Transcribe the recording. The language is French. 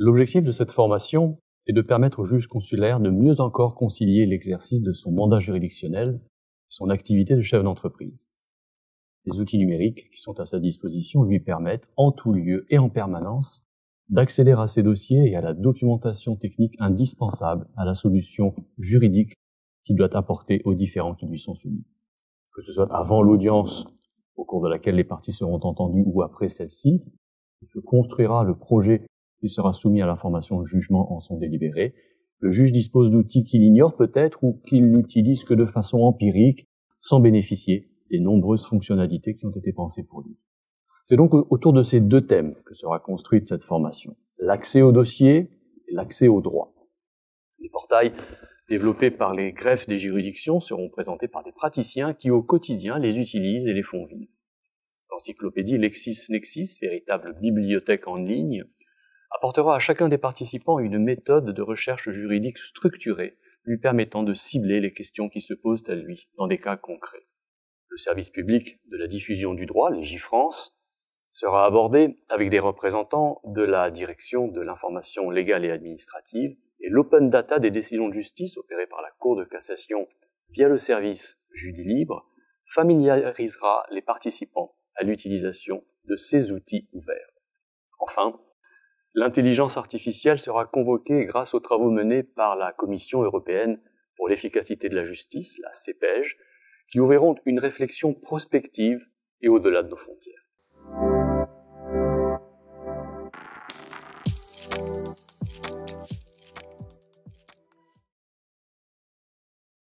L'objectif de cette formation est de permettre au juge consulaire de mieux encore concilier l'exercice de son mandat juridictionnel et son activité de chef d'entreprise. Les outils numériques qui sont à sa disposition lui permettent, en tout lieu et en permanence, d'accéder à ces dossiers et à la documentation technique indispensable à la solution juridique qu'il doit apporter aux différends qui lui sont soumis. Que ce soit avant l'audience, au cours de laquelle les parties seront entendues, ou après celle-ci, où se construira le projet qui sera soumis à l'information de jugement en son délibéré. Le juge dispose d'outils qu'il ignore peut-être ou qu'il n'utilise que de façon empirique, sans bénéficier des nombreuses fonctionnalités qui ont été pensées pour lui. C'est donc autour de ces deux thèmes que sera construite cette formation: l'accès au dossier et l'accès au droit. Les portails développés par les greffes des juridictions seront présentés par des praticiens qui au quotidien les utilisent et les font vivre. L'encyclopédie LexisNexis, véritable bibliothèque en ligne, apportera à chacun des participants une méthode de recherche juridique structurée lui permettant de cibler les questions qui se posent à lui dans des cas concrets. Le service public de la diffusion du droit, Légifrance, sera abordé avec des représentants de la direction de l'information légale et administrative, et l'open data des décisions de justice opérées par la Cour de cassation via le service Judilibre familiarisera les participants à l'utilisation de ces outils ouverts. Enfin, l'intelligence artificielle sera convoquée grâce aux travaux menés par la Commission européenne pour l'efficacité de la justice, la CEPEJ, qui ouvriront une réflexion prospective et au-delà de nos frontières.